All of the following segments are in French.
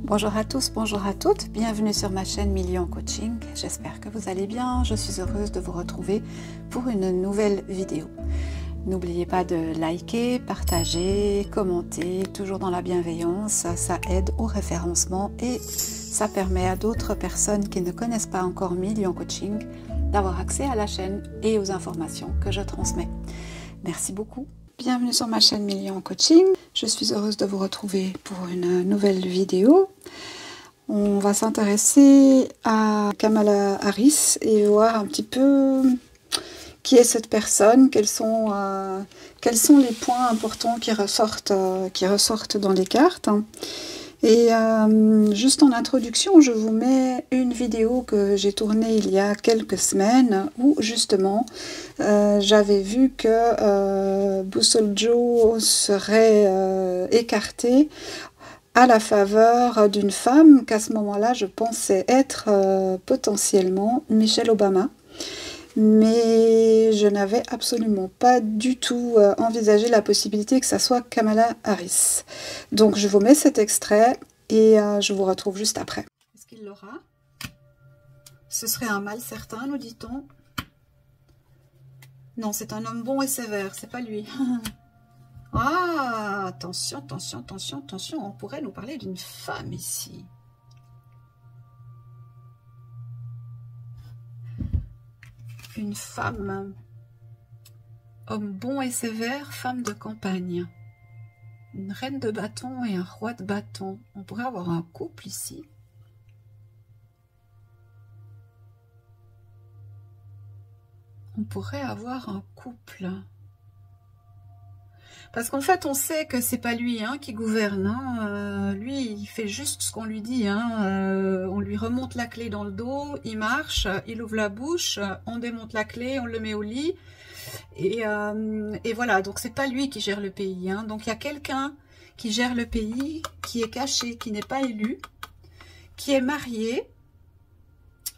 Bonjour à tous, bonjour à toutes, bienvenue sur ma chaîne Million Coaching. J'espère que vous allez bien, je suis heureuse de vous retrouver pour une nouvelle vidéo. N'oubliez pas de liker, partager, commenter, toujours dans la bienveillance, ça aide au référencement et ça permet à d'autres personnes qui ne connaissent pas encore Million Coaching d'avoir accès à la chaîne et aux informations que je transmets. Merci beaucoup. Bienvenue sur ma chaîne Million Coaching. Je suis heureuse de vous retrouver pour une nouvelle vidéo. On va s'intéresser à Kamala Harris et voir un petit peu qui est cette personne, quels sont les points importants qui ressortent dans les cartes. Et juste en introduction, je vous mets une vidéo que j'ai tournée il y a quelques semaines où justement j'avais vu que Boussole Joe serait écarté à la faveur d'une femme qu'à ce moment-là je pensais être potentiellement Michelle Obama. Mais je n'avais absolument pas du tout envisagé la possibilité que ça soit Kamala Harris. Donc je vous mets cet extrait et je vous retrouve juste après. Est-ce qu'il l'aura? Ce serait un mal certain, nous dit-on. Non, c'est un homme bon et sévère, c'est pas lui. Ah, attention, attention, attention, attention, on pourrait nous parler d'une femme ici. Une femme, homme bon et sévère, femme de campagne, une reine de bâton et un roi de bâton. On pourrait avoir un couple ici. On pourrait avoir un couple. Parce qu'en fait, on sait que c'est pas lui qui gouverne. Lui, il fait juste ce qu'on lui dit. On lui remonte la clé dans le dos, il marche, il ouvre la bouche, on démonte la clé, on le met au lit. Et voilà, donc c'est pas lui qui gère le pays. Donc il y a quelqu'un qui gère le pays, qui est caché, qui n'est pas élu, qui est marié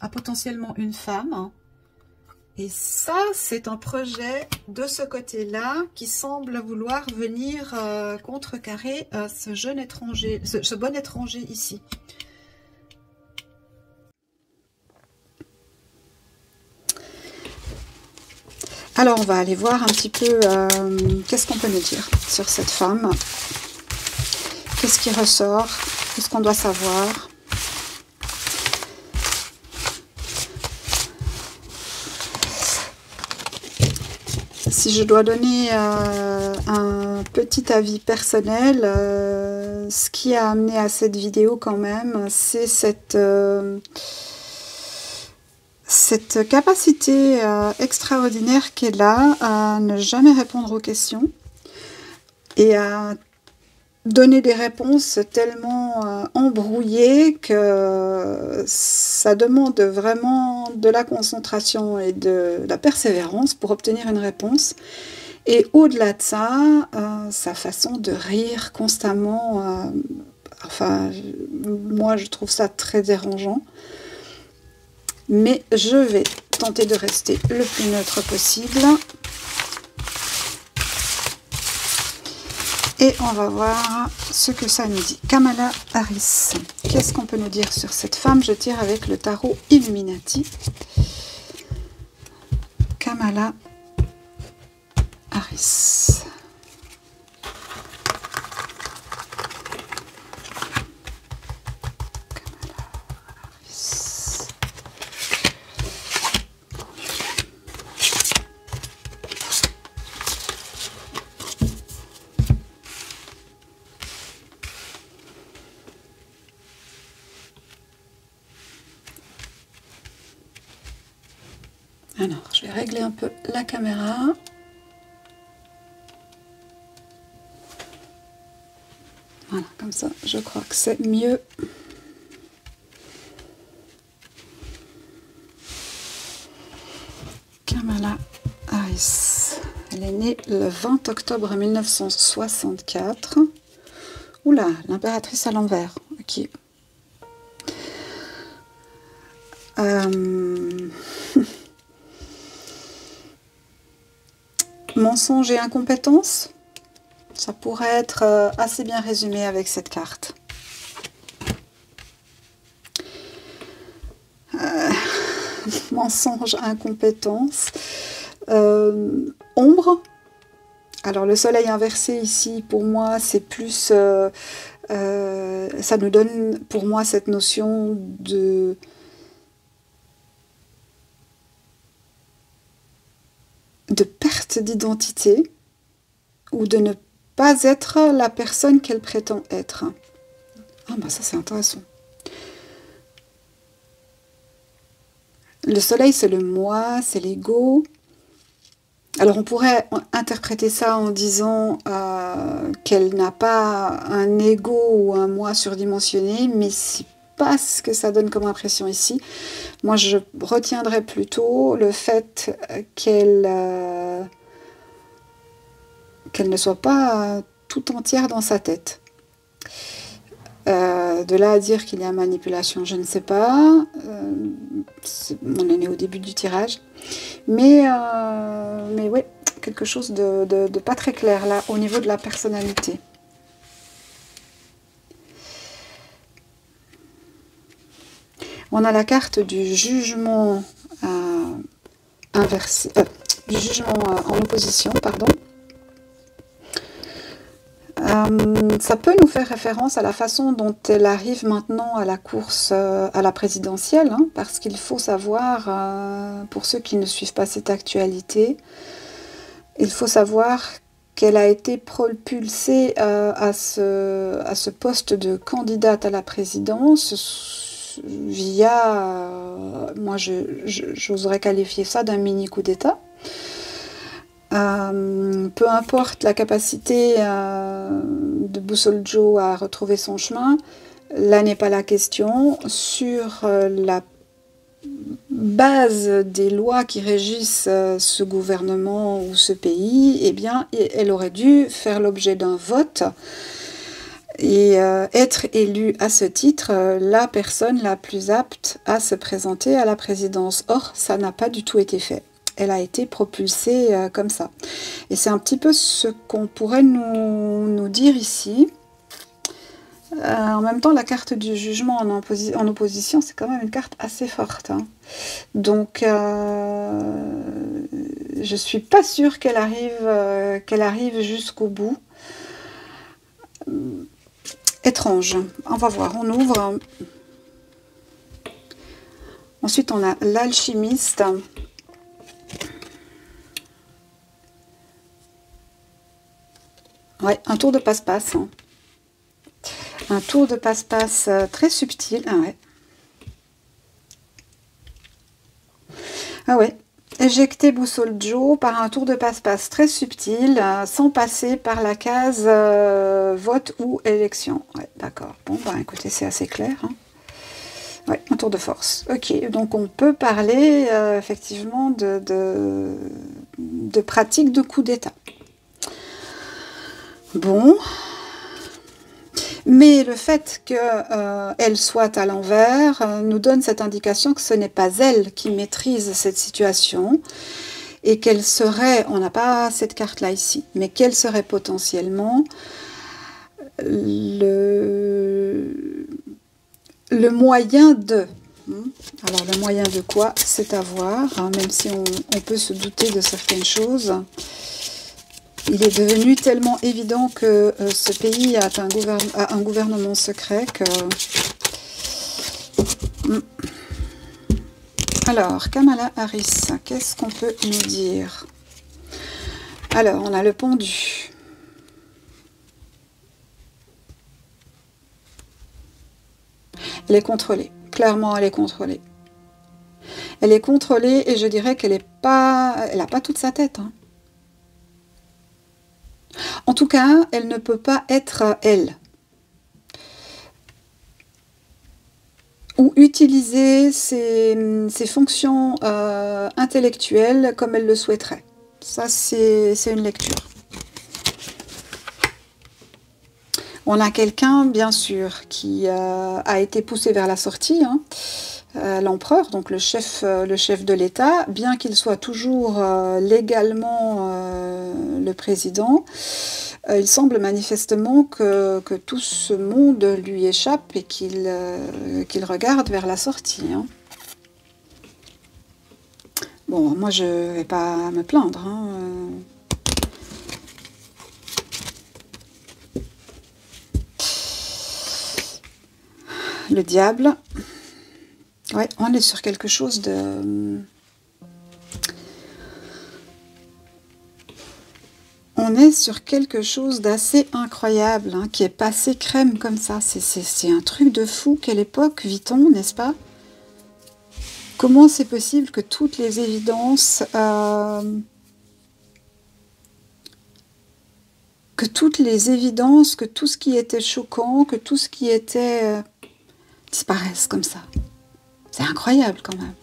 à potentiellement une femme. Et ça, c'est un projet de ce côté-là qui semble vouloir venir contrecarrer ce jeune étranger, ce bon étranger ici. Alors, on va aller voir un petit peu qu'est-ce qu'on peut nous dire sur cette femme. Qu'est-ce qui ressort? Qu'est-ce qu'on doit savoir? Si je dois donner un petit avis personnel, ce qui a amené à cette vidéo quand même, c'est cette capacité extraordinaire qu'elle a à ne jamais répondre aux questions et à donner des réponses tellement embrouillées que ça demande vraiment de la concentration et de la persévérance pour obtenir une réponse. Et au-delà de ça, sa façon de rire constamment, enfin, moi je trouve ça très dérangeant. Mais je vais tenter de rester le plus neutre possible. Et on va voir ce que ça nous dit. Kamala Harris. Qu'est-ce qu'on peut nous dire sur cette femme? Je tire avec le tarot Illuminati. Kamala Harris. Alors, je vais régler un peu la caméra. Voilà, comme ça, je crois que c'est mieux. Kamala Harris. Elle est née le 20 octobre 1964. Oula, l'impératrice à l'envers. Ok. Mensonge et incompétence, ça pourrait être assez bien résumé avec cette carte. mensonge, incompétence. Ombre. Alors le soleil inversé ici, pour moi, c'est plus... ça nous donne, pour moi, cette notion de perte d'identité ou de ne pas être la personne qu'elle prétend être. Ah bah ça c'est intéressant. Le soleil c'est le moi, c'est l'ego. Alors on pourrait interpréter ça en disant qu'elle n'a pas un ego ou un moi surdimensionné, mais c'est pas ce que ça donne comme impression ici. Moi je retiendrai plutôt le fait qu'elle ne soit pas tout entière dans sa tête. De là à dire qu'il y a manipulation, je ne sais pas. On en est au début du tirage. Mais oui, quelque chose de pas très clair là, au niveau de la personnalité. On a la carte du jugement inversé, du jugement en opposition, pardon. Ça peut nous faire référence à la façon dont elle arrive maintenant à la course à la présidentielle, hein, parce qu'il faut savoir, pour ceux qui ne suivent pas cette actualité, il faut savoir qu'elle a été propulsée à ce poste de candidate à la présidence via, moi j'oserais qualifier ça d'un mini coup d'État. Peu importe la capacité de Boussole Joe à retrouver son chemin, là n'est pas la question. Sur la base des lois qui régissent ce gouvernement ou ce pays, eh bien, elle aurait dû faire l'objet d'un vote et être élue à ce titre la personne la plus apte à se présenter à la présidence. Or, ça n'a pas du tout été fait. Elle a été propulsée comme ça. Et c'est un petit peu ce qu'on pourrait nous dire ici. En même temps, la carte du jugement en opposition, c'est quand même une carte assez forte. Hein. Donc, je ne suis pas sûre qu'elle arrive jusqu'au bout. Étrange. On va voir, on ouvre. Ensuite, on a l'alchimiste. Ouais, un tour de passe-passe. Hein. Un tour de passe-passe très subtil. Ah ouais. Ah ouais. Éjecter Boussole Joe par un tour de passe-passe très subtil, sans passer par la case vote ou élection. Ouais, d'accord. Bon, bah écoutez, c'est assez clair. Hein. Ouais, un tour de force. Ok, donc on peut parler effectivement de pratique de coup d'État. Bon, mais le fait qu'elle soit à l'envers nous donne cette indication que ce n'est pas elle qui maîtrise cette situation et qu'elle serait, on n'a pas cette carte-là ici, mais qu'elle serait potentiellement le moyen de... Alors le moyen de quoi, c'est à voir, hein, même si on peut se douter de certaines choses. Il est devenu tellement évident que ce pays a un gouvernement secret que... Alors, Kamala Harris, qu'est-ce qu'on peut nous dire? Alors, on a le pendu. Elle est contrôlée. Clairement, elle est contrôlée. Elle est contrôlée et je dirais qu'elle n'a pas toute sa tête. Hein. En tout cas, elle ne peut pas être elle. Ou utiliser ses fonctions intellectuelles comme elle le souhaiterait. Ça, c'est une lecture. On a quelqu'un, bien sûr, qui a été poussé vers la sortie, hein, l'empereur, donc le chef de l'État, bien qu'il soit toujours légalement le président, il semble manifestement que tout ce monde lui échappe et qu'il regarde vers la sortie. Hein. Bon, moi, je vais pas me plaindre. Hein. Le diable. Ouais, on est sur quelque chose de... On est sur quelque chose d'assez incroyable, hein, qui est passé crème comme ça. C'est un truc de fou. Quelle époque vit-on, n'est-ce pas? Comment c'est possible que toutes les évidences... que tout ce qui était choquant, que tout ce qui était... disparaisse comme ça. C'est incroyable quand même.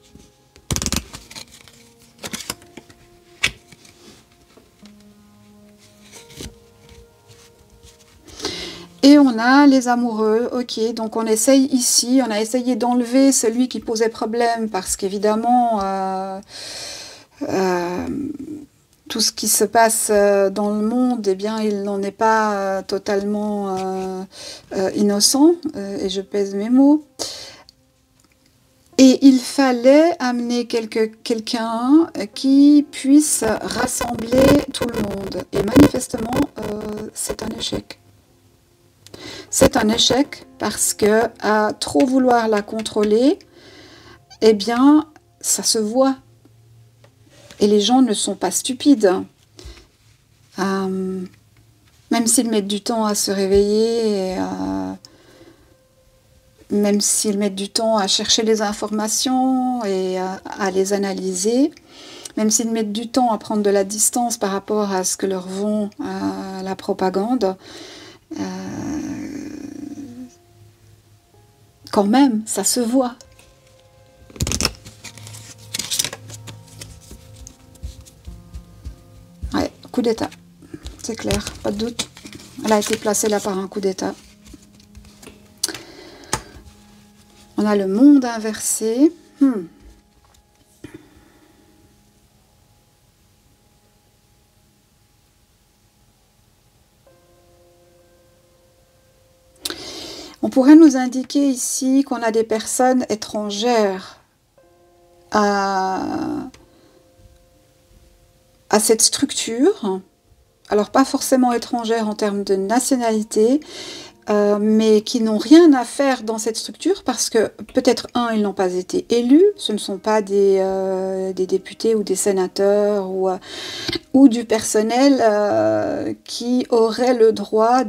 Et on a les amoureux, ok, donc on essaye ici, on a essayé d'enlever celui qui posait problème parce qu'évidemment, tout ce qui se passe dans le monde, eh bien, il n'en est pas totalement innocent, et je pèse mes mots. Et il fallait amener quelqu'un qui puisse rassembler tout le monde. Et manifestement, c'est un échec. C'est un échec parce que à trop vouloir la contrôler, eh bien, ça se voit. Et les gens ne sont pas stupides. Même s'ils mettent du temps à se réveiller, même s'ils mettent du temps à chercher les informations et à les analyser, même s'ils mettent du temps à prendre de la distance par rapport à ce que leur vend la propagande, quand même, ça se voit. Ouais, coup d'État, c'est clair, pas de doute. Elle a été placée là par un coup d'État. On a le monde inversé. On pourrait nous indiquer ici qu'on a des personnes étrangères à cette structure. Alors pas forcément étrangères en termes de nationalité, mais qui n'ont rien à faire dans cette structure parce que peut-être ils n'ont pas été élus, ce ne sont pas des députés ou des sénateurs ou du personnel qui aurait le droit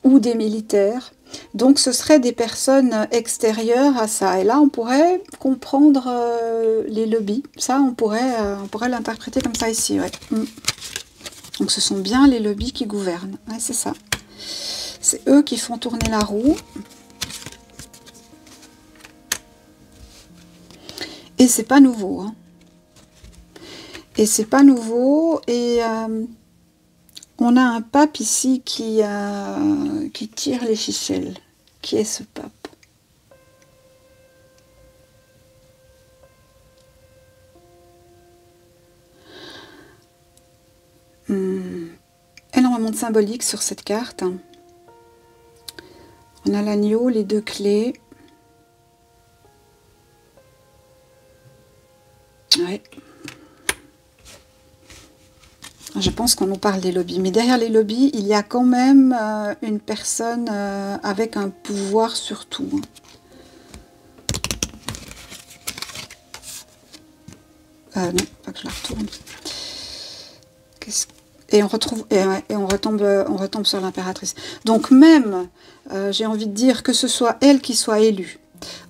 ou des militaires. Donc ce seraient des personnes extérieures à ça. Et là, on pourrait comprendre les lobbies. Ça, on pourrait l'interpréter comme ça ici. Ouais. Donc ce sont bien les lobbies qui gouvernent. Ouais, c'est ça. C'est eux qui font tourner la roue. Et c'est pas nouveau. Hein. Et c'est pas nouveau. Et... on a un pape ici qui tire les ficelles. Qui est ce pape? Énormément de symbolique sur cette carte. On a l'agneau, les deux clés. Ouais. Je pense qu'on nous parle des lobbies, mais derrière les lobbies, il y a quand même une personne avec un pouvoir sur tout. Non, pas que je la retourne. Et on retombe sur l'impératrice. Donc même, j'ai envie de dire que ce soit elle qui soit élue,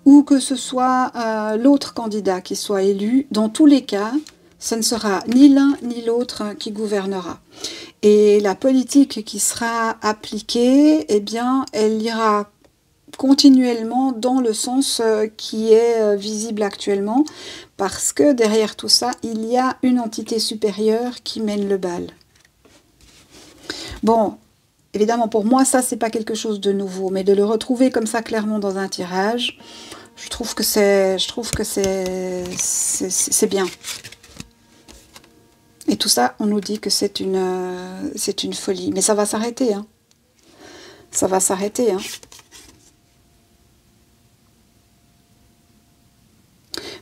ou que ce soit l'autre candidat qui soit élu, dans tous les cas, ce ne sera ni l'un ni l'autre qui gouvernera. Et la politique qui sera appliquée, eh bien, elle ira continuellement dans le sens qui est visible actuellement, parce que derrière tout ça, il y a une entité supérieure qui mène le bal. Bon, évidemment, pour moi, ça, c'est pas quelque chose de nouveau, mais de le retrouver comme ça clairement dans un tirage, je trouve que c'est bien. Et tout ça, on nous dit que c'est une folie. Mais ça va s'arrêter. Hein. Ça va s'arrêter. Hein.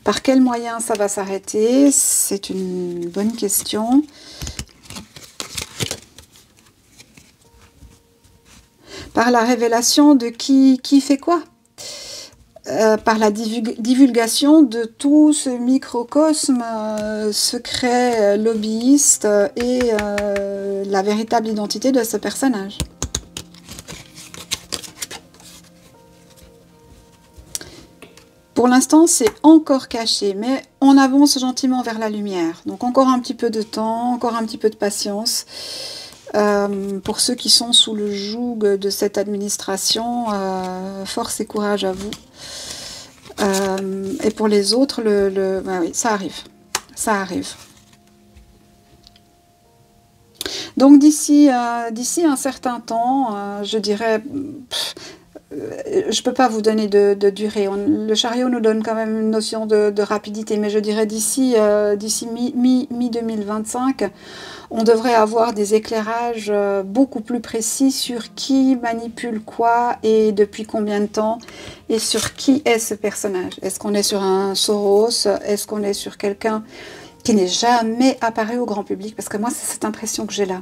Par quel moyen ça va s'arrêter? C'est une bonne question. Par la révélation de qui fait quoi? Par la divulgation de tout ce microcosme secret, lobbyiste et la véritable identité de ce personnage. Pour l'instant, c'est encore caché, mais on avance gentiment vers la lumière. Donc encore un petit peu de temps, encore un petit peu de patience. Pour ceux qui sont sous le joug de cette administration, force et courage à vous. Et pour les autres, oui, ça arrive. Ça arrive. Donc d'ici un certain temps, je dirais... je ne peux pas vous donner de durée. Le chariot nous donne quand même une notion de rapidité, mais je dirais d'ici mi-2025, on devrait avoir des éclairages beaucoup plus précis sur qui manipule quoi et depuis combien de temps et sur qui est ce personnage. Est-ce qu'on est sur un Soros? Est-ce qu'on est sur quelqu'un qui n'est jamais apparu au grand public? Parce que moi, c'est cette impression que j'ai là.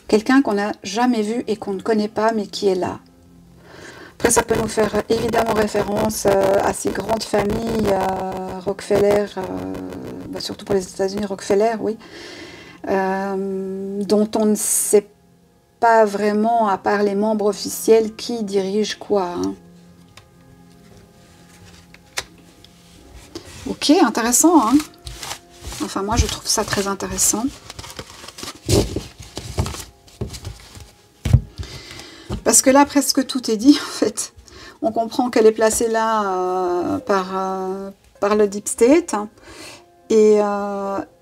Quelqu'un qu'on n'a jamais vu et qu'on ne connaît pas, mais qui est là. Après, ça peut nous faire évidemment référence à ces grandes familles, Rockefeller, surtout pour les États-Unis, Rockefeller, oui, dont on ne sait pas vraiment, à part les membres officiels, qui dirige quoi. Hein. Ok, intéressant. Hein, enfin, moi, je trouve ça très intéressant. Parce que là, presque tout est dit, en fait. On comprend qu'elle est placée là par le Deep State hein, et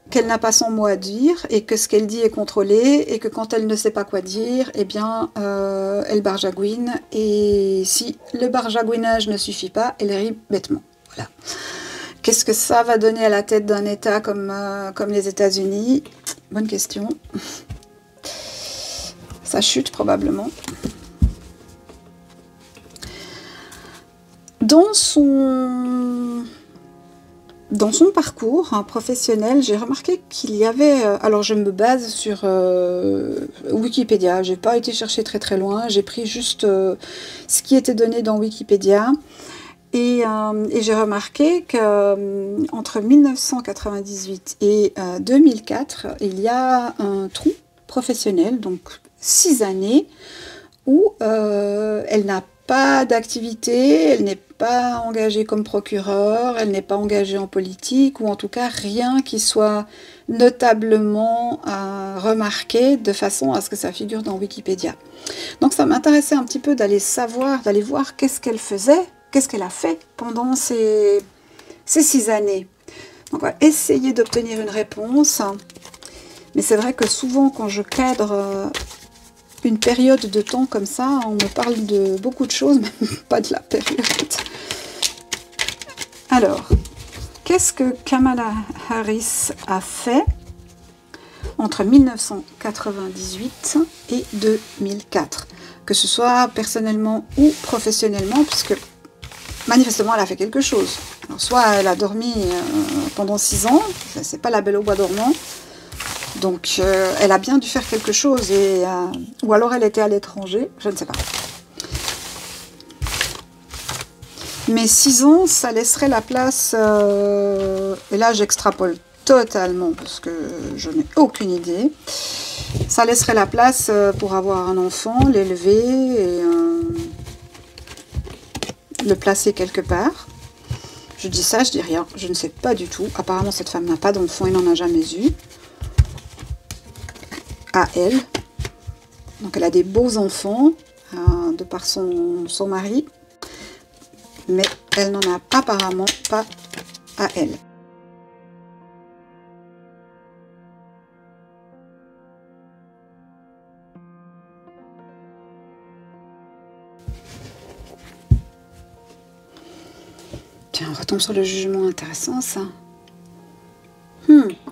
qu'elle n'a pas son mot à dire et que ce qu'elle dit est contrôlé et que quand elle ne sait pas quoi dire, eh bien, elle barjagouine. Et si le barjagouinage ne suffit pas, elle rit bêtement. Voilà. Qu'est-ce que ça va donner à la tête d'un État comme les États-Unis? Bonne question. Ça chute probablement. Dans son parcours professionnel, j'ai remarqué qu'il y avait... alors, je me base sur Wikipédia. Je n'ai pas été chercher très très loin. J'ai pris juste ce qui était donné dans Wikipédia. Et j'ai remarqué qu'entre 1998 et 2004, il y a un trou professionnel, donc 6 années, où elle n'a pas d'activité, elle n'est pas engagée comme procureur, elle n'est pas engagée en politique, ou en tout cas rien qui soit notablement remarqué de façon à ce que ça figure dans Wikipédia. Donc ça m'intéressait un petit peu d'aller voir qu'est-ce qu'elle faisait, qu'est-ce qu'elle a fait pendant ces 6 années. Donc on va essayer d'obtenir une réponse, mais c'est vrai que souvent quand je cadre... une période de temps comme ça, on me parle de beaucoup de choses, mais pas de la période. Alors, qu'est-ce que Kamala Harris a fait entre 1998 et 2004? Que ce soit personnellement ou professionnellement, puisque manifestement elle a fait quelque chose. Alors, soit elle a dormi pendant 6 ans, c'est pas la Belle au bois dormant, donc, elle a bien dû faire quelque chose, ou alors elle était à l'étranger, je ne sais pas. Mais 6 ans, ça laisserait la place, et là j'extrapole totalement, parce que je n'ai aucune idée, ça laisserait la place pour avoir un enfant, l'élever, et le placer quelque part. Je dis ça, je dis rien, je ne sais pas du tout. Apparemment cette femme n'a pas d'enfant et n'en a jamais eu. À elle. Donc elle a des beaux enfants de par son mari, mais elle n'en a apparemment pas à elle. Tiens, on retombe sur le jugement, intéressant ça.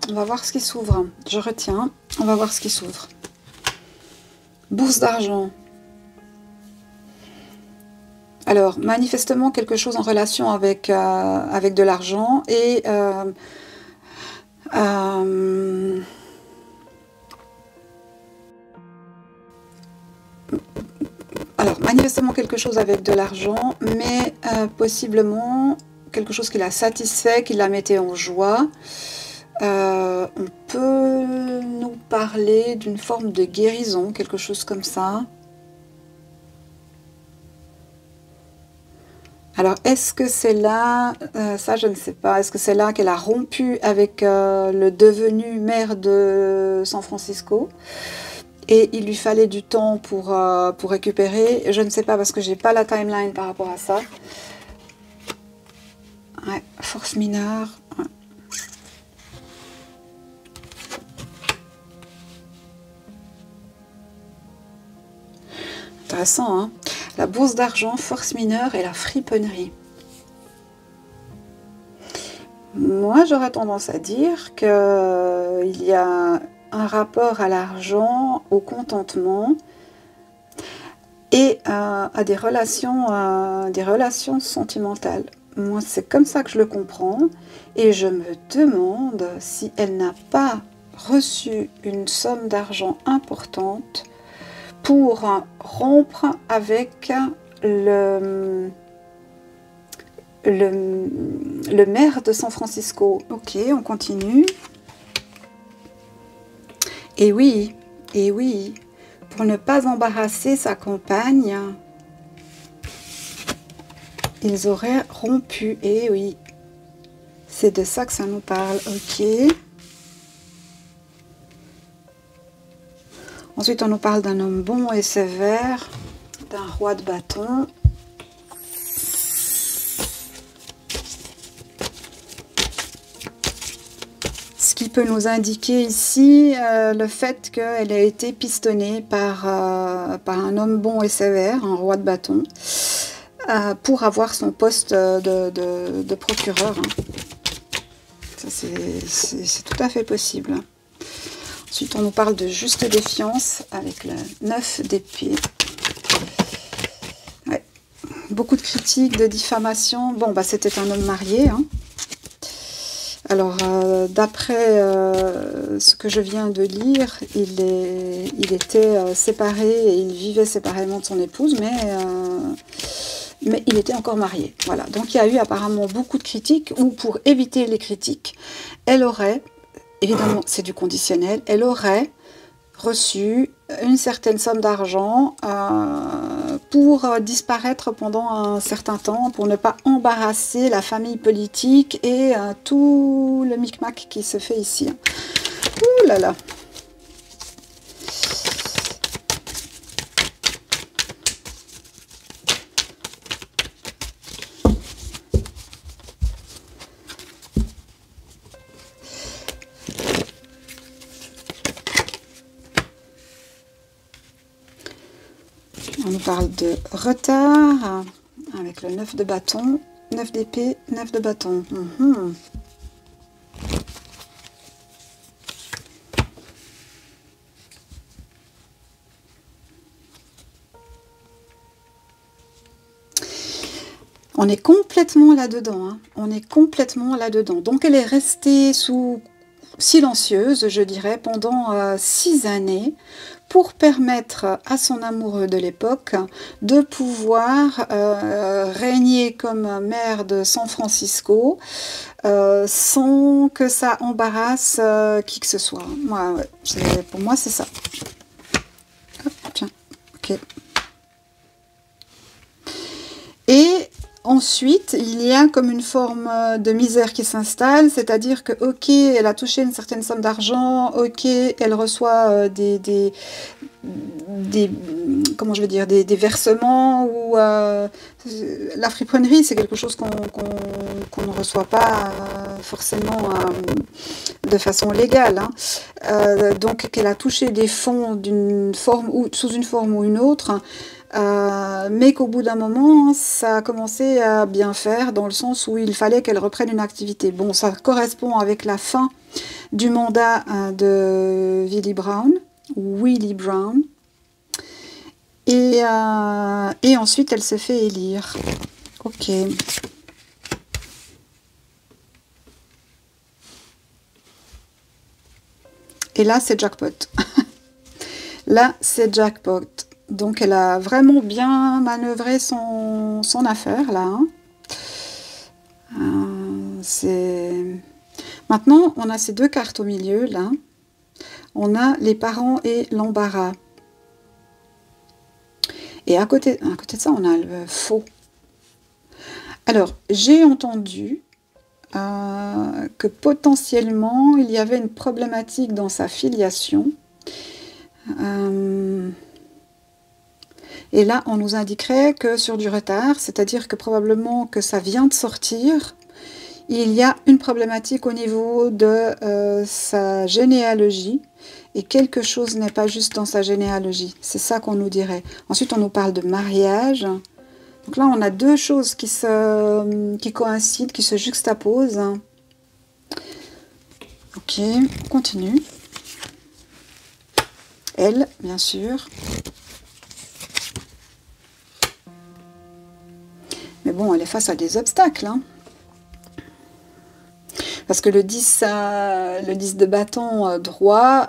On va voir ce qui s'ouvre. Je retiens. On va voir ce qui s'ouvre. Bourse d'argent. Alors, manifestement, quelque chose en relation avec, avec de l'argent et... alors, manifestement quelque chose avec de l'argent, mais possiblement quelque chose qui l'a satisfait, qui la mettait en joie. On peut nous parler d'une forme de guérison, quelque chose comme ça. Alors, est-ce que c'est là, ça je ne sais pas, est-ce que c'est là qu'elle a rompu avec le devenu maire de San Francisco et il lui fallait du temps pour récupérer? Je ne sais pas parce que j'ai pas la timeline par rapport à ça. Ouais, force mineure. Ouais. Intéressant, hein? La bourse d'argent, force mineure et la friponnerie. Moi, j'aurais tendance à dire qu'il y a un rapport à l'argent, au contentement et à des relations sentimentales. Moi, c'est comme ça que je le comprends et je me demande si elle n'a pas reçu une somme d'argent importante pour rompre avec le maire de San Francisco. Ok, on continue. Et oui, pour ne pas embarrasser sa compagne, ils auraient rompu. Et oui, c'est de ça que ça nous parle. Ok. Ensuite, on nous parle d'un homme bon et sévère, d'un roi de bâton. Ce qui peut nous indiquer ici le fait qu'elle a été pistonnée par un homme bon et sévère, un roi de bâton, pour avoir son poste de procureur. Hein. Ça, c'est tout à fait possible. Ensuite, on nous parle de juste défiance avec le 9 d'épée. Ouais. Beaucoup de critiques, de diffamation. Bon, bah, c'était un homme marié. Hein. Alors, d'après ce que je viens de lire, il était séparé et il vivait séparément de son épouse, mais il était encore marié. Voilà. Donc, il y a eu apparemment beaucoup de critiques, ou pour éviter les critiques, elle aurait... Évidemment, c'est du conditionnel. Elle aurait reçu une certaine somme d'argent pour disparaître pendant un certain temps, pour ne pas embarrasser la famille politique et tout le micmac qui se fait ici. Ouh là là! On nous parle de retard avec le 9 de bâton, 9 d'épée, 9 de bâton. On est complètement là-dedans. Hein. On est complètement là-dedans. Donc elle est restée silencieuse, je dirais, pendant 6 années pour permettre à son amoureux de l'époque de pouvoir régner comme maire de San Francisco sans que ça embarrasse qui que ce soit. Ouais, pour moi, c'est ça. Hop, tiens, ok. Et ensuite, il y a comme une forme de misère qui s'installe, c'est-à-dire que, ok, elle a touché une certaine somme d'argent, ok, elle reçoit comment je veux dire, des versements, ou la friponnerie, c'est quelque chose qu'on ne reçoit pas forcément de façon légale. Hein. Donc, qu'elle a touché des fonds d'une forme ou sous une forme ou une autre, mais qu'au bout d'un moment, ça a commencé à bien faire, dans le sens où il fallait qu'elle reprenne une activité. Bon, ça correspond avec la fin du mandat de Willie Brown. Et ensuite, elle se fait élire. Ok. Et là, c'est jackpot. Là, c'est jackpot. Donc, elle a vraiment bien manœuvré son affaire, là. Maintenant, on a ces deux cartes au milieu, là. On a les parents et l'embarras. Et à côté de ça, on a le faux. Alors, j'ai entendu que potentiellement, il y avait une problématique dans sa filiation. Et là, on nous indiquerait que sur du retard, c'est-à-dire que probablement que ça vient de sortir, il y a une problématique au niveau de sa généalogie, et quelque chose n'est pas juste dans sa généalogie. C'est ça qu'on nous dirait. Ensuite, on nous parle de mariage. Donc là, on a deux choses qui coïncident, qui se juxtaposent. Ok, on continue. Elle, bien sûr. Mais bon, elle est face à des obstacles. Hein. Parce que le 10 de bâton droit,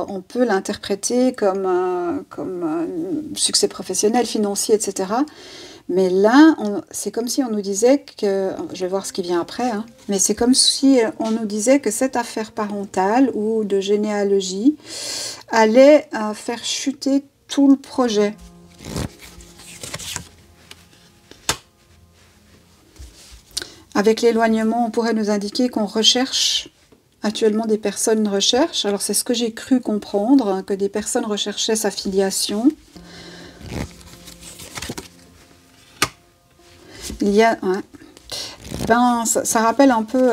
on peut l'interpréter comme succès professionnel, financier, etc. Mais là, c'est comme si on nous disait que, je vais voir ce qui vient après, hein, mais c'est comme si on nous disait que cette affaire parentale ou de généalogie allait faire chuter tout le projet. Avec l'éloignement, on pourrait nous indiquer qu'on recherche actuellement des personnes recherchent. Alors c'est ce que j'ai cru comprendre, hein, que des personnes recherchaient sa filiation. Il y a... Ouais. Ben, ça rappelle un peu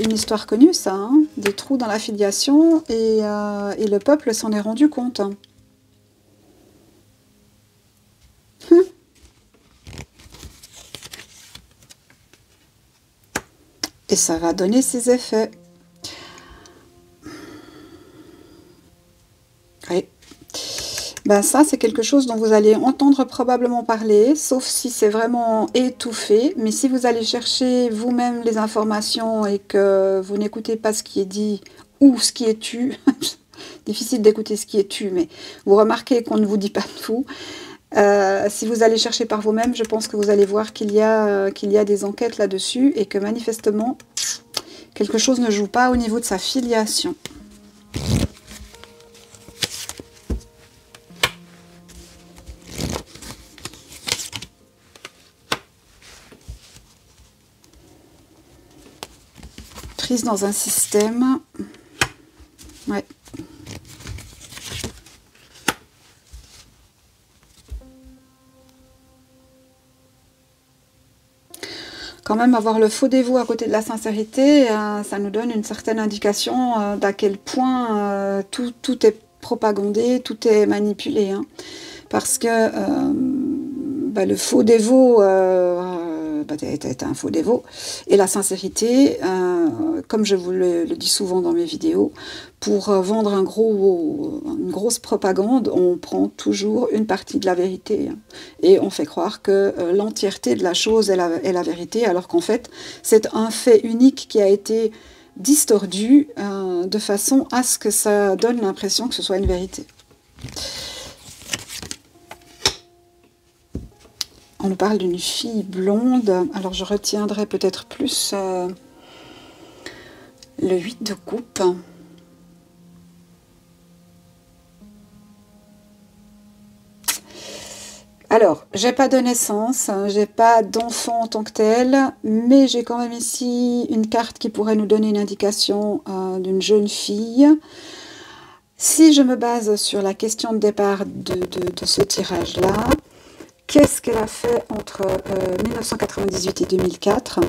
une histoire connue, ça, hein, des trous dans la filiation, et le peuple s'en est rendu compte. Hein. Et ça va donner ses effets. Oui. Ben ça, c'est quelque chose dont vous allez entendre probablement parler, sauf si c'est vraiment étouffé. Mais si vous allez chercher vous-même les informations et que vous n'écoutez pas ce qui est dit ou ce qui est tu, difficile d'écouter ce qui est tu, mais vous remarquez qu'on ne vous dit pas tout. Si vous allez chercher par vous-même, je pense que vous allez voir qu'il y a des enquêtes là-dessus et que manifestement, quelque chose ne joue pas au niveau de sa filiation. Prise dans un système. Ouais. Quand même, avoir le faux dévot à côté de la sincérité, ça nous donne une certaine indication d'à quel point tout est propagandé, tout est manipulé. Hein. Parce que le faux dévot est un faux dévot. Et la sincérité, comme je vous le dis souvent dans mes vidéos, pour vendre une grosse propagande, on prend toujours une partie de la vérité. Hein, et on fait croire que l'entièreté de la chose est la vérité, alors qu'en fait, c'est un fait unique qui a été distordu de façon à ce que ça donne l'impression que ce soit une vérité. On nous parle d'une fille blonde. Alors je retiendrai peut-être plus le 8 de coupe. Alors, j'ai pas de naissance, j'ai pas d'enfant en tant que tel, mais j'ai quand même ici une carte qui pourrait nous donner une indication d'une jeune fille. Si je me base sur la question de départ de ce tirage-là, qu'est-ce qu'elle a fait entre 1998 et 2004 ?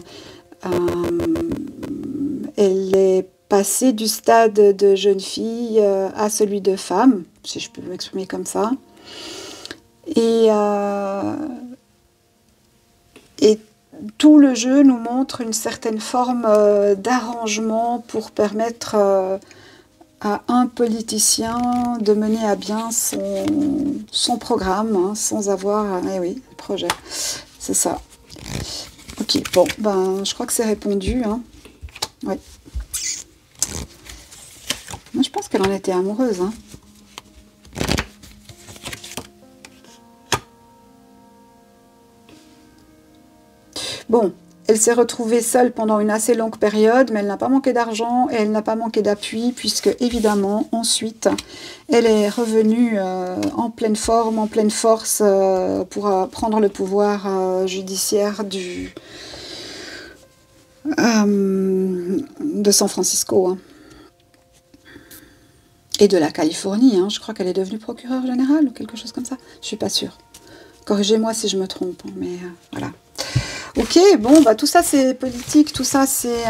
Elle est passée du stade de jeune fille à celui de femme, si je peux m'exprimer comme ça. Et tout le jeu nous montre une certaine forme d'arrangement pour permettre à un politicien de mener à bien son programme, hein, sans avoir... Eh oui, projet, c'est ça. Ok, bon, ben, je crois que c'est répondu. Hein. Ouais. Moi, je pense qu'elle en était amoureuse. Hein. Bon, elle s'est retrouvée seule pendant une assez longue période, mais elle n'a pas manqué d'argent et elle n'a pas manqué d'appui, puisque évidemment, ensuite, elle est revenue en pleine forme, en pleine force, pour prendre le pouvoir judiciaire de San Francisco. Hein. Et de la Californie, hein. Je crois qu'elle est devenue procureure générale ou quelque chose comme ça. Je suis pas sûre. Corrigez-moi si je me trompe, mais voilà. Ok, bon, bah tout ça c'est politique, tout ça c'est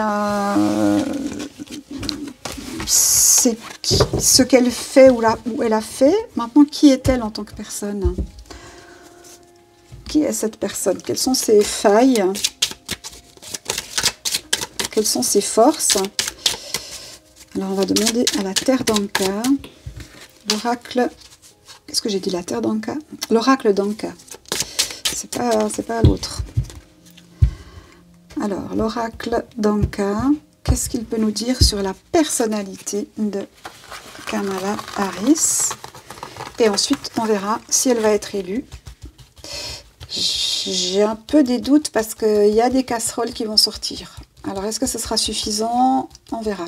ce qu'elle fait ou elle a fait. Maintenant, qui est-elle en tant que personne? Qui est cette personne? Quelles sont ses failles? Quelles sont ses forces? Alors, on va demander à la Terre d'Anka, l'oracle... Qu'est-ce que j'ai dit, la Terre d'Anka? L'oracle d'Anka. C'est pas l'autre. Alors, l'oracle d'Anka, qu'est-ce qu'il peut nous dire sur la personnalité de Kamala Harris? Et ensuite, on verra si elle va être élue. J'ai un peu des doutes parce qu'il y a des casseroles qui vont sortir. Alors, est-ce que ce sera suffisant? On verra.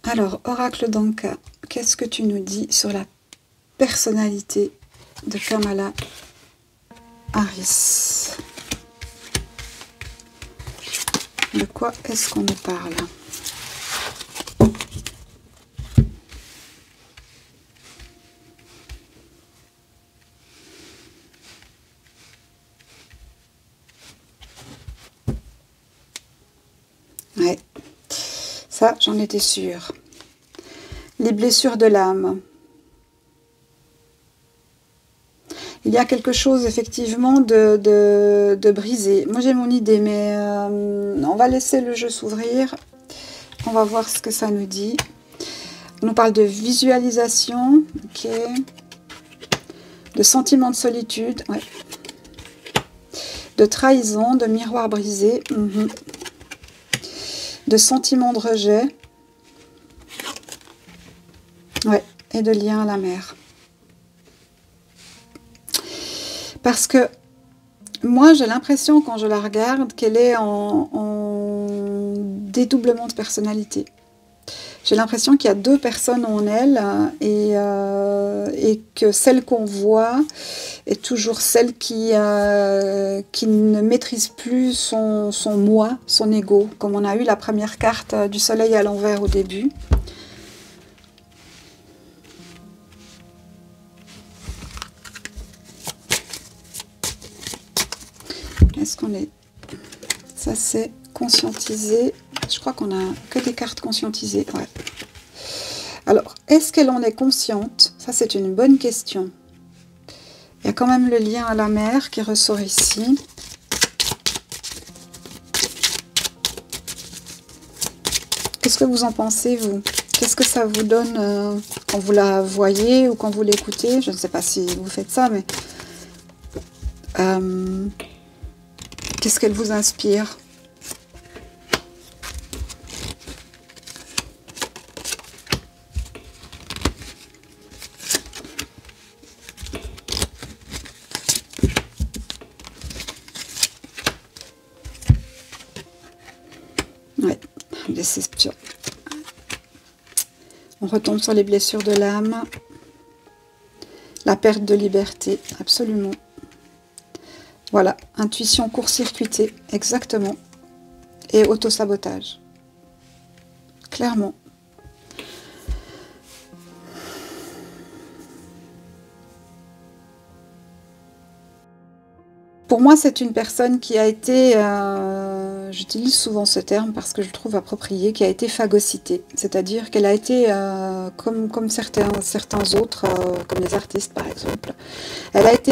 Alors, oracle d'Anka, qu'est-ce que tu nous dis sur la personnalité de Kamala Harris? De quoi est-ce qu'on nous parle? Ouais, ça, j'en étais sûre. Les blessures de l'âme. Il y a quelque chose, effectivement, de brisé. Moi, j'ai mon idée, mais on va laisser le jeu s'ouvrir. On va voir ce que ça nous dit. On nous parle de visualisation, ok. De sentiment de solitude, ouais. De trahison, de miroir brisé. De sentiment de rejet. Ouais, et de lien à la mer. Parce que moi, j'ai l'impression, quand je la regarde, qu'elle est en dédoublement de personnalité. J'ai l'impression qu'il y a deux personnes en elle et que celle qu'on voit est toujours celle qui ne maîtrise plus son moi, son ego, comme on a eu la première carte du soleil à l'envers au début. Est-ce qu'on est... Ça, c'est conscientisé. Je crois qu'on a que des cartes conscientisées. Ouais. Alors, est-ce qu'elle en est consciente? Ça, c'est une bonne question. Il y a quand même le lien à la mer qui ressort ici. Qu'est-ce que vous en pensez, vous? Qu'est-ce que ça vous donne quand vous la voyez ou quand vous l'écoutez? Je ne sais pas si vous faites ça, mais... qu'est-ce qu'elle vous inspire? Ouais, déception. On retombe sur les blessures de l'âme. La perte de liberté, absolument. Voilà, intuition court-circuitée, exactement. Et autosabotage. Clairement. Pour moi, c'est une personne qui a été, j'utilise souvent ce terme parce que je le trouve approprié, qui a été phagocytée. C'est-à-dire qu'elle a été, comme certains autres, comme les artistes par exemple, elle a été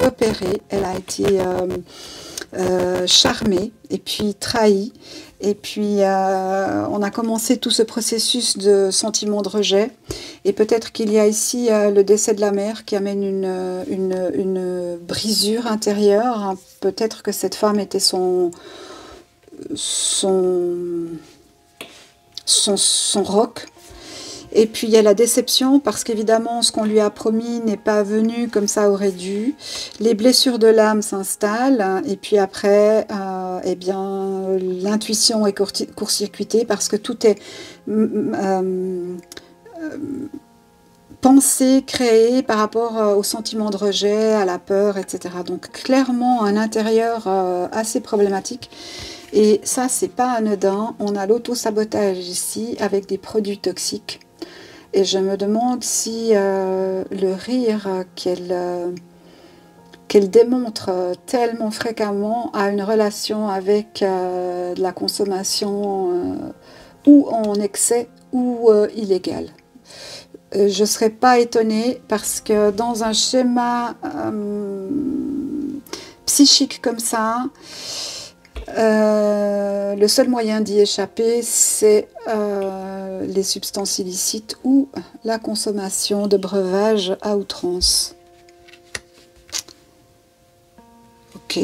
repérée, elle a été charmé et puis trahi. Et puis, on a commencé tout ce processus de sentiment de rejet. Et peut-être qu'il y a ici le décès de la mère qui amène une brisure intérieure, hein. Peut-être que cette femme était son roc. Et puis il y a la déception parce qu'évidemment ce qu'on lui a promis n'est pas venu comme ça aurait dû. Les blessures de l'âme s'installent et puis après eh bien l'intuition est court-circuitée parce que tout est pensé, créé par rapport au sentiment de rejet, à la peur, etc. Donc clairement un intérieur assez problématique. Et ça c'est pas anodin, on a l'auto-sabotage ici avec des produits toxiques. Et je me demande si le rire qu'elle démontre tellement fréquemment a une relation avec de la consommation ou en excès ou illégale. Je ne serais pas étonnée parce que dans un schéma psychique comme ça, le seul moyen d'y échapper, c'est les substances illicites ou la consommation de breuvages à outrance. Ok.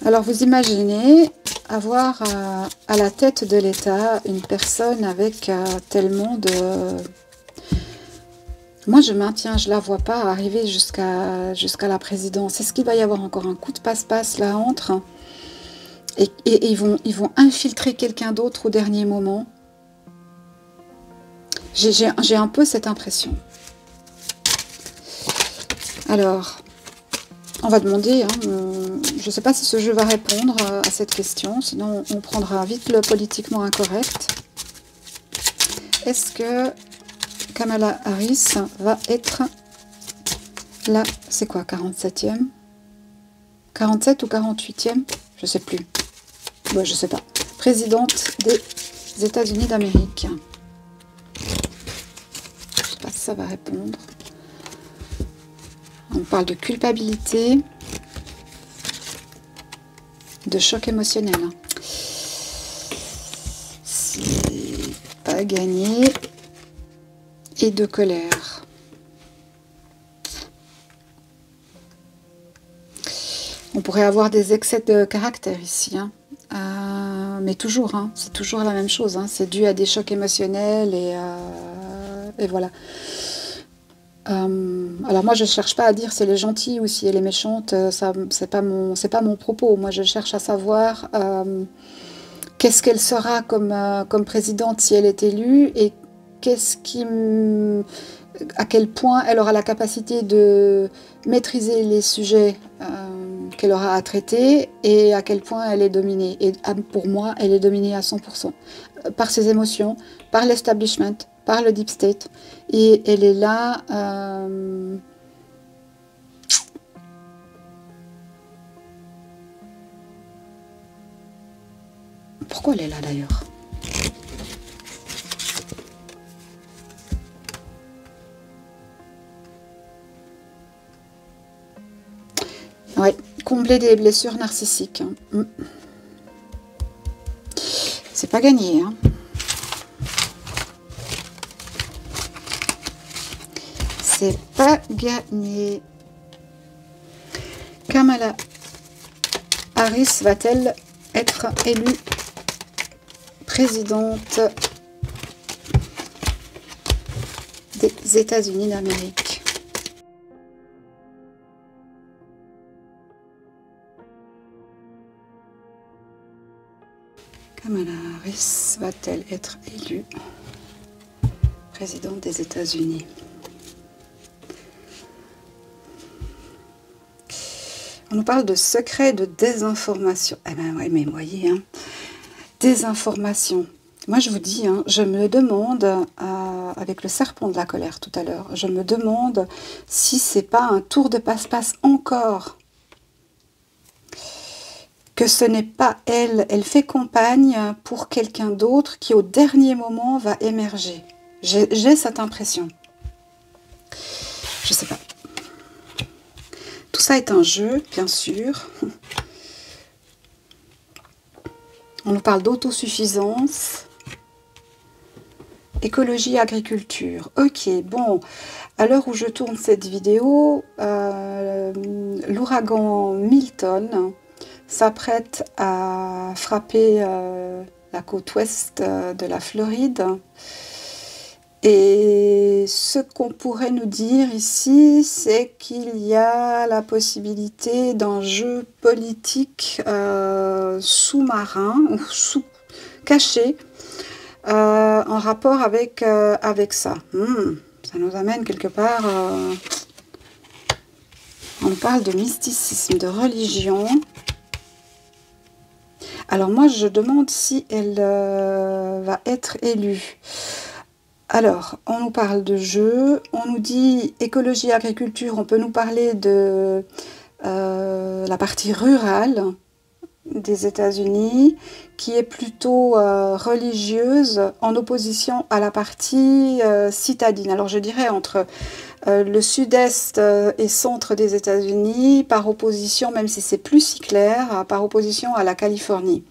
Alors vous imaginez avoir à la tête de l'État une personne avec tellement de... Moi, je maintiens, je ne la vois pas arriver jusqu'à la présidence. Est-ce qu'il va y avoir encore un coup de passe-passe là entre et ils vont infiltrer quelqu'un d'autre au dernier moment? J'ai un peu cette impression. Alors, on va demander, hein, je ne sais pas si ce jeu va répondre à cette question, sinon on prendra vite le politiquement incorrect. Est-ce que Kamala Harris va être là, c'est quoi, 47e 47 ou 48e? Je sais plus. Ouais, je sais pas. Présidente des États-Unis d'Amérique. Je sais pas si ça va répondre. On parle de culpabilité, de choc émotionnel. C'est pas gagné. Et de colère. On pourrait avoir des excès de caractère ici, hein. Mais toujours, hein, c'est toujours la même chose, hein. C'est dû à des chocs émotionnels et voilà. Alors moi je ne cherche pas à dire si elle est gentille ou si elle est méchante, ça c'est pas mon propos. Moi je cherche à savoir qu'est-ce qu'elle sera comme présidente si elle est élue et à quel point elle aura la capacité de maîtriser les sujets qu'elle aura à traiter et à quel point elle est dominée. Et pour moi, elle est dominée à 100% par ses émotions, par l'establishment, par le deep state. Et elle est là... Pourquoi elle est là d'ailleurs ? Ouais, combler des blessures narcissiques. Hein. C'est pas gagné. Hein. C'est pas gagné. Kamala Harris va-t-elle être élue présidente des États-Unis d'Amérique? Kamala Harris va-t-elle être élue présidente des États-Unis? On nous parle de secrets de désinformation. Eh ben ouais, mais vous voyez, hein, désinformation. Moi, je vous dis, hein, je me demande, avec le serpent de la colère tout à l'heure, je me demande si c'est pas un tour de passe-passe encore. Que ce n'est pas elle, elle fait campagne pour quelqu'un d'autre qui au dernier moment va émerger. J'ai cette impression. Je sais pas. Tout ça est un jeu, bien sûr. On nous parle d'autosuffisance, écologie, agriculture. Ok, bon, à l'heure où je tourne cette vidéo, l'ouragan Milton s'apprête à frapper la côte ouest de la Floride. Et ce qu'on pourrait nous dire ici, c'est qu'il y a la possibilité d'un jeu politique sous-marin, ou caché, en rapport avec, avec ça. Ça nous amène quelque part... on parle de mysticisme, de religion. Alors moi, je demande si elle va être élue. Alors, on nous parle de jeu, on nous dit écologie, agriculture, on peut nous parler de la partie rurale des États-Unis, qui est plutôt religieuse, en opposition à la partie citadine. Alors je dirais entre le sud-est et centre des États-Unis, par opposition, même si c'est plus si clair, par opposition à la Californie.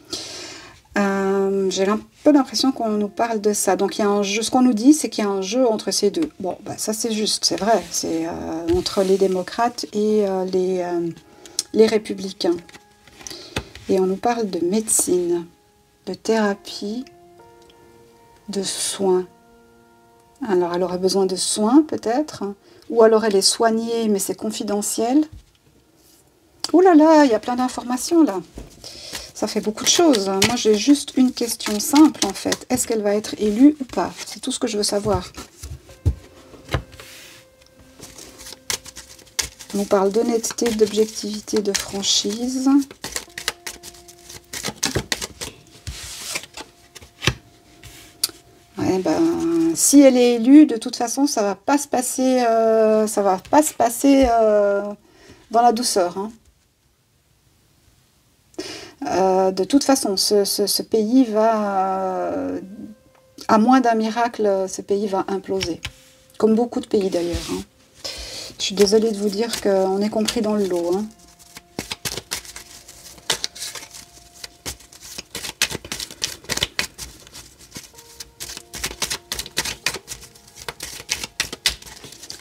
J'ai un peu l'impression qu'on nous parle de ça. Donc il y a un jeu, ce qu'on nous dit, c'est qu'il y a un jeu entre ces deux. Bon, bah, ça c'est juste, c'est vrai. C'est entre les démocrates et les républicains. Et on nous parle de médecine, de thérapie, de soins. Alors elle aurait besoin de soins peut-être, ou alors elle est soignée mais c'est confidentiel. Ouh là là, il y a plein d'informations là. Ça fait beaucoup de choses. Moi, j'ai juste une question simple, en fait. Est-ce qu'elle va être élue ou pas? C'est tout ce que je veux savoir. On nous parle d'honnêteté, d'objectivité, de franchise. Ouais, ben, si elle est élue, de toute façon, ça va pas se passer, dans la douceur, hein. De toute façon, ce pays va, à moins d'un miracle, ce pays va imploser. Comme beaucoup de pays d'ailleurs. Hein. Je suis désolée de vous dire qu'on est compris dans le lot. Hein.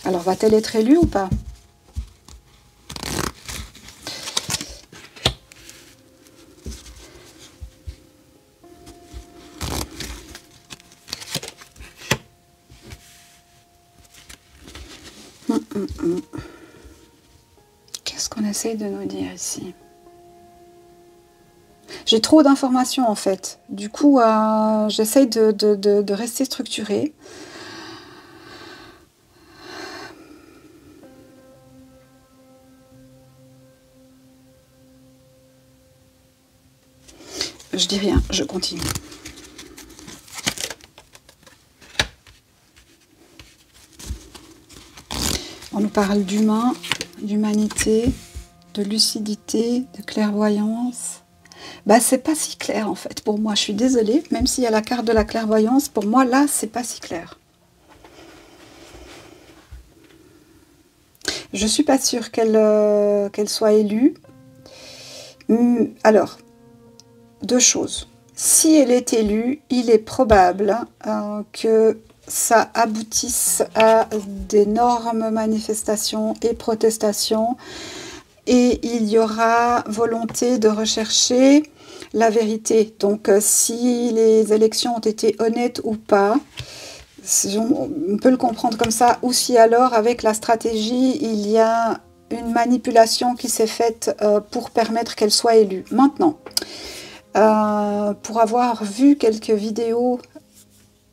Alors, va-t-elle être élue ou pas ? Qu'est-ce qu'on essaye de nous dire ici? J'ai trop d'informations en fait. Du coup, j'essaye de rester structurée. Je dis rien, je continue. On nous parle d'humain, d'humanité, de lucidité, de clairvoyance. Bah, c'est pas si clair en fait pour moi, je suis désolée, même s'il y a la carte de la clairvoyance, pour moi là, c'est pas si clair. Je suis pas sûre qu'elle soit élue. Alors, deux choses. Si elle est élue, il est probable que ça aboutisse à d'énormes manifestations et protestations et il y aura volonté de rechercher la vérité. Donc si les élections ont été honnêtes ou pas, on peut le comprendre comme ça, ou si alors avec la stratégie il y a une manipulation qui s'est faite pour permettre qu'elle soit élue. Maintenant, pour avoir vu quelques vidéos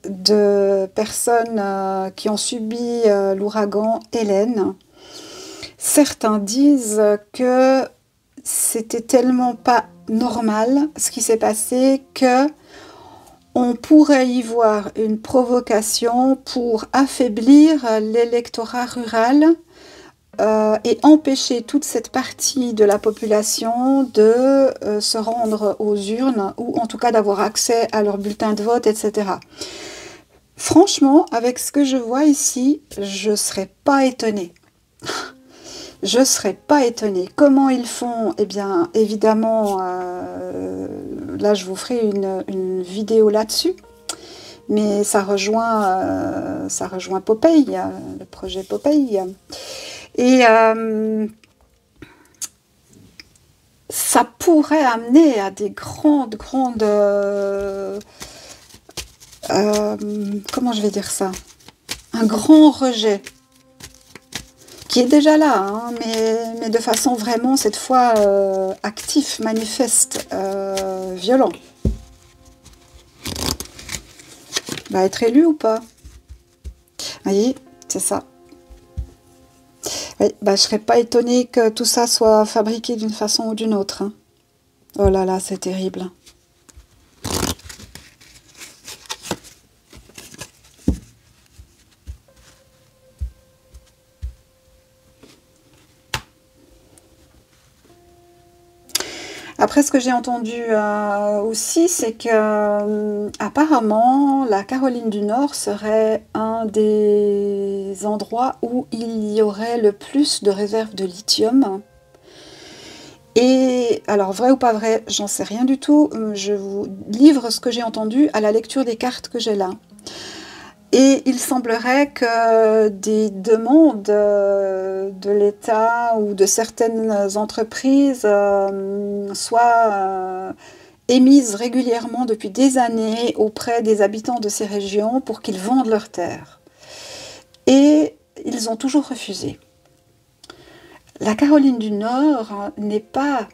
de personnes qui ont subi l'ouragan Hélène, certains disent que c'était tellement pas normal ce qui s'est passé que on pourrait y voir une provocation pour affaiblir l'électorat rural et empêcher toute cette partie de la population de se rendre aux urnes ou en tout cas d'avoir accès à leur bulletin de vote, etc. Franchement, avec ce que je vois ici, je ne serais pas étonnée. je ne serais pas étonnée. Comment ils font? Eh bien, évidemment, là, je vous ferai une vidéo là-dessus. Mais ça rejoint Popeye, le projet Popeye. Et ça pourrait amener à des grandes... comment je vais dire ça? Un grand rejet. Qui est déjà là, hein, mais de façon vraiment, cette fois, actif, manifeste, violent. Va être élu ou pas? Vous voyez, c'est ça. Oui, bah, je serais pas étonnée que tout ça soit fabriqué d'une façon ou d'une autre. Hein. Oh là là, c'est terrible. Après, ce que j'ai entendu aussi, c'est que apparemment, la Caroline du Nord serait un des endroits où il y aurait le plus de réserves de lithium. Et alors, vrai ou pas vrai, j'en sais rien du tout. Je vous livre ce que j'ai entendu à la lecture des cartes que j'ai là. Et il semblerait que des demandes de l'État ou de certaines entreprises soient émises régulièrement depuis des années auprès des habitants de ces régions pour qu'ils vendent leurs terres. Et ils ont toujours refusé. La Caroline du Nord n'est pas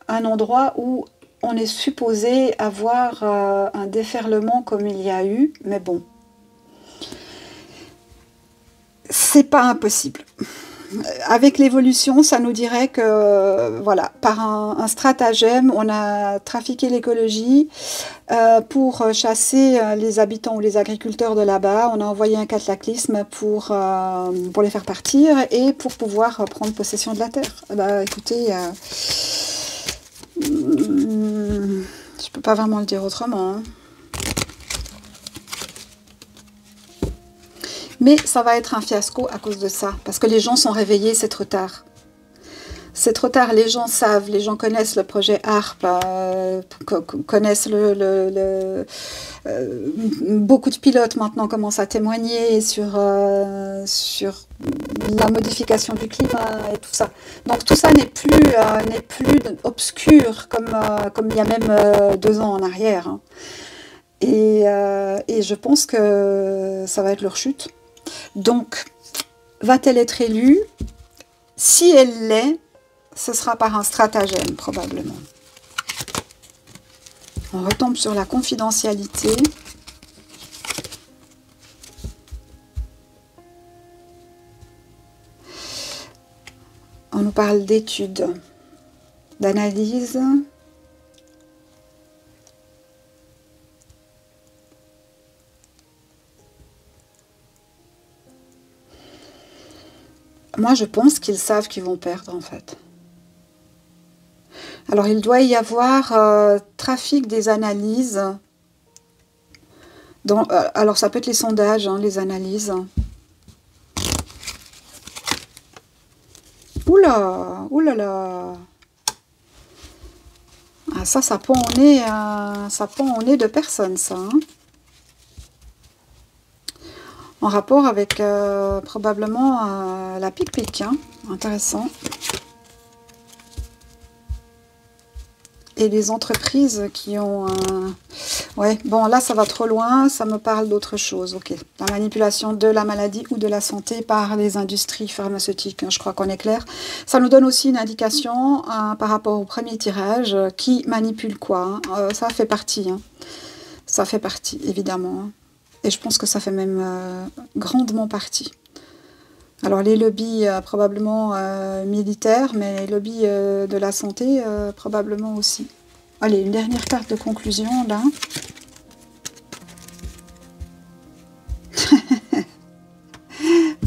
un endroit où on est supposé avoir un déferlement comme il y a eu, mais bon. C'est pas impossible. Avec l'évolution, ça nous dirait que, voilà, par un stratagème, on a trafiqué l'écologie pour chasser les habitants ou les agriculteurs de là-bas. On a envoyé un cataclysme pour les faire partir et pour pouvoir prendre possession de la terre. Bah, écoutez, je peux pas vraiment le dire autrement, hein. Mais ça va être un fiasco à cause de ça, parce que les gens sont réveillés, c'est trop tard. C'est trop tard, les gens savent, les gens connaissent le projet HARP, connaissent beaucoup de pilotes maintenant commencent à témoigner sur la modification du climat et tout ça. Donc tout ça n'est plus obscur comme il y a même 2 ans en arrière. Hein. Et je pense que ça va être leur chute. Donc, va-t-elle être élue? Si elle l'est, ce sera par un stratagème, probablement. On retombe sur la confidentialité. On nous parle d'études, d'analyse. Moi, je pense qu'ils savent qu'ils vont perdre, en fait. Alors, il doit y avoir trafic des analyses. Alors, ça peut être les sondages, hein, les analyses. Oula, oulala. Ah, ça pend au nez de personne, ça. Hein. En rapport avec probablement la pique-pique, hein. Intéressant. Et les entreprises qui ont... Ouais, bon, là, ça va trop loin, ça me parle d'autre chose. Ok, la manipulation de la maladie ou de la santé par les industries pharmaceutiques, hein, je crois qu'on est clair. Ça nous donne aussi une indication par rapport au premier tirage, qui manipule quoi. Hein. Ça fait partie, hein. Ça fait partie, évidemment. Hein. Et je pense que ça fait même grandement partie. Alors les lobbies probablement militaires, mais les lobbies de la santé probablement aussi. Allez, une dernière carte de conclusion là.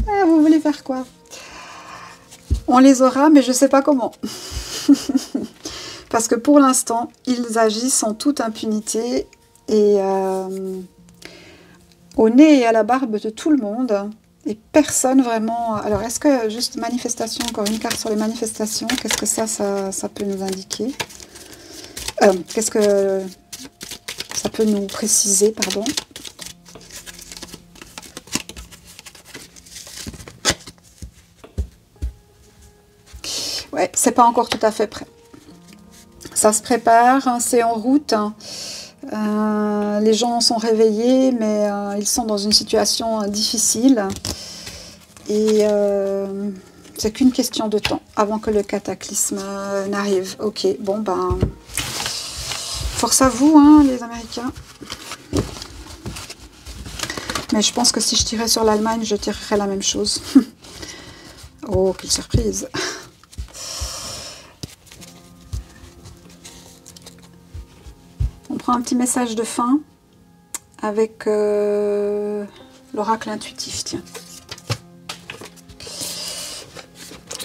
Ah, vous voulez faire quoi? On les aura, mais je ne sais pas comment. Parce que pour l'instant, ils agissent en toute impunité et... au nez et à la barbe de tout le monde, Et personne vraiment... Alors, est-ce que juste manifestation, encore une carte sur les manifestations, qu'est-ce que ça peut nous indiquer? Qu'est-ce que ça peut nous préciser, pardon? Ouais, c'est pas encore tout à fait prêt. Ça se prépare, hein, c'est en route. Hein. Les gens sont réveillés, mais ils sont dans une situation difficile. Et c'est qu'une question de temps avant que le cataclysme n'arrive. Ok, bon ben, force à vous, hein, les Américains. Mais je pense que si je tirais sur l'Allemagne, je tirerais la même chose. Oh, quelle surprise! On prend un petit message de fin avec l'oracle intuitif, tiens.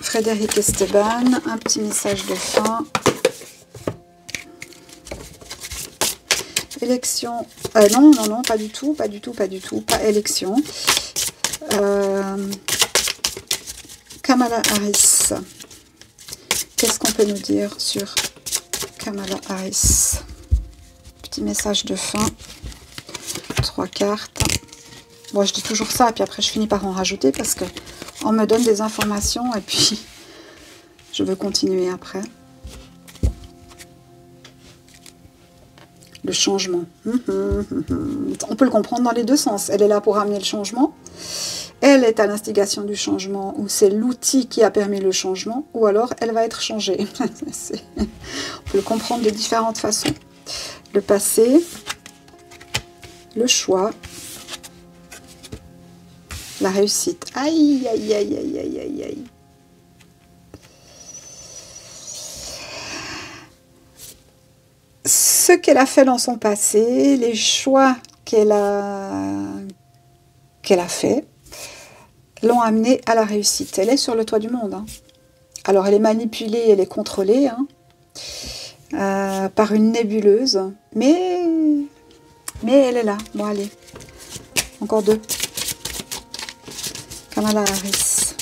Frédéric Esteban, un petit message de fin. Élection. Non, non, non, pas du tout, pas du tout, pas du tout. Pas élection. Kamala Harris. Qu'est-ce qu'on peut nous dire sur Kamala Harris? Petit message de fin. 3 cartes. Bon, je dis toujours ça, et puis après je finis par en rajouter parce que on me donne des informations et puis je veux continuer après. Le changement. On peut le comprendre dans les deux sens. Elle est là pour amener le changement. Elle est à l'instigation du changement, ou c'est l'outil qui a permis le changement, ou alors elle va être changée. On peut le comprendre de différentes façons. Le passé, le choix, la réussite. Aïe, aïe, aïe, aïe, aïe, aïe, aïe. Ce qu'elle a fait dans son passé, les choix qu'elle a fait, l'ont amenée à la réussite. Elle est sur le toit du monde. Hein. Alors, elle est manipulée, elle est contrôlée hein, par une nébuleuse, mais elle est là. Bon, allez, encore 2. Kamala Harris.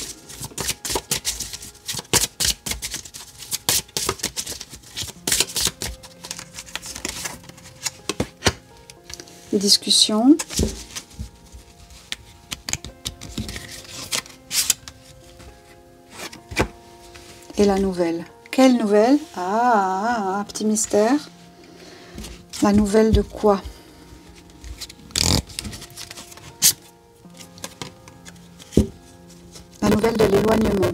Les discussions. Et la nouvelle. Quelle nouvelle? Ah, petit mystère. La nouvelle de quoi? La nouvelle de l'éloignement.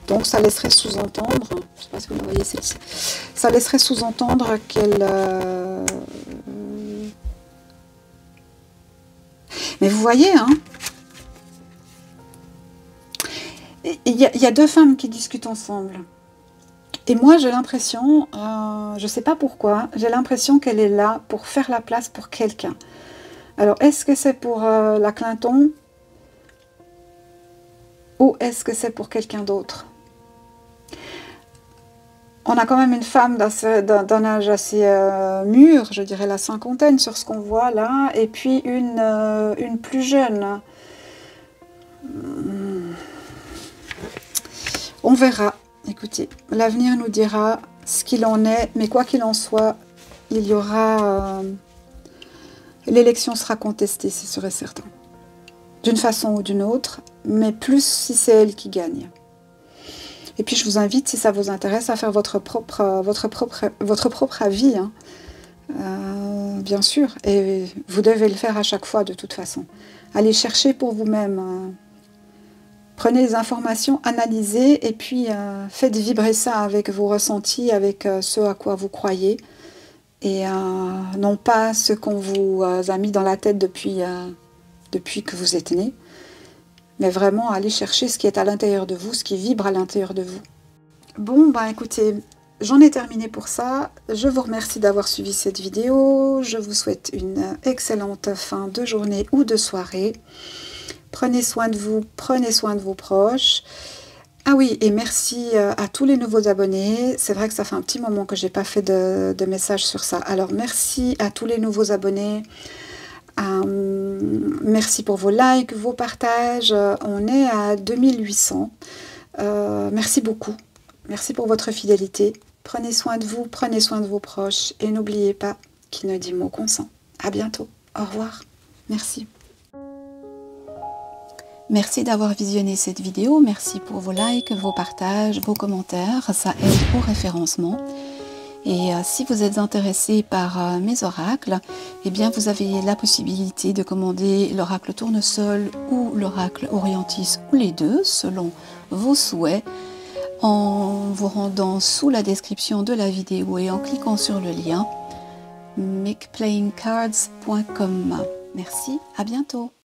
Donc ça laisserait sous-entendre, je ne sais pas si vous la voyez celle-ci, ça laisserait sous-entendre qu'elle... Mais vous voyez, hein, il y a 2 femmes qui discutent ensemble. Et moi, j'ai l'impression, je ne sais pas pourquoi, j'ai l'impression qu'elle est là pour faire la place pour quelqu'un. Alors, est-ce que c'est pour la Clinton ou est-ce que c'est pour quelqu'un d'autre? On a quand même une femme d'un âge assez mûr, je dirais la cinquantaine sur ce qu'on voit là, et puis une plus jeune. On verra. Écoutez, l'avenir nous dira ce qu'il en est, mais quoi qu'il en soit, il y aura... l'élection sera contestée, c'est sûr et certain. D'une façon ou d'une autre, mais plus si c'est elle qui gagne. Et puis je vous invite, si ça vous intéresse, à faire votre propre avis, hein. Bien sûr, et vous devez le faire à chaque fois de toute façon. Allez chercher pour vous-même. Prenez les informations, analysez, et puis faites vibrer ça avec vos ressentis, avec ce à quoi vous croyez, et non pas ce qu'on vous a mis dans la tête depuis que vous êtes né, mais vraiment aller chercher ce qui est à l'intérieur de vous, ce qui vibre à l'intérieur de vous. Bon, ben écoutez, j'en ai terminé pour ça. Je vous remercie d'avoir suivi cette vidéo. Je vous souhaite une excellente fin de journée ou de soirée. Prenez soin de vous, prenez soin de vos proches. Ah oui, et merci à tous les nouveaux abonnés. C'est vrai que ça fait un petit moment que je n'ai pas fait de message sur ça. Alors merci à tous les nouveaux abonnés, Merci pour vos likes, vos partages. On est à 2800. Merci beaucoup. Merci pour votre fidélité. Prenez soin de vous, prenez soin de vos proches. Et n'oubliez pas, qui ne dit mot consent. À bientôt. Au revoir. Merci. Merci d'avoir visionné cette vidéo. Merci pour vos likes, vos partages, vos commentaires. Ça aide au référencement. Et si vous êtes intéressé par mes oracles, eh bien vous avez la possibilité de commander l'oracle tournesol ou l'oracle orientis ou les deux selon vos souhaits en vous rendant sous la description de la vidéo et en cliquant sur le lien makeplayingcards.com. Merci, à bientôt.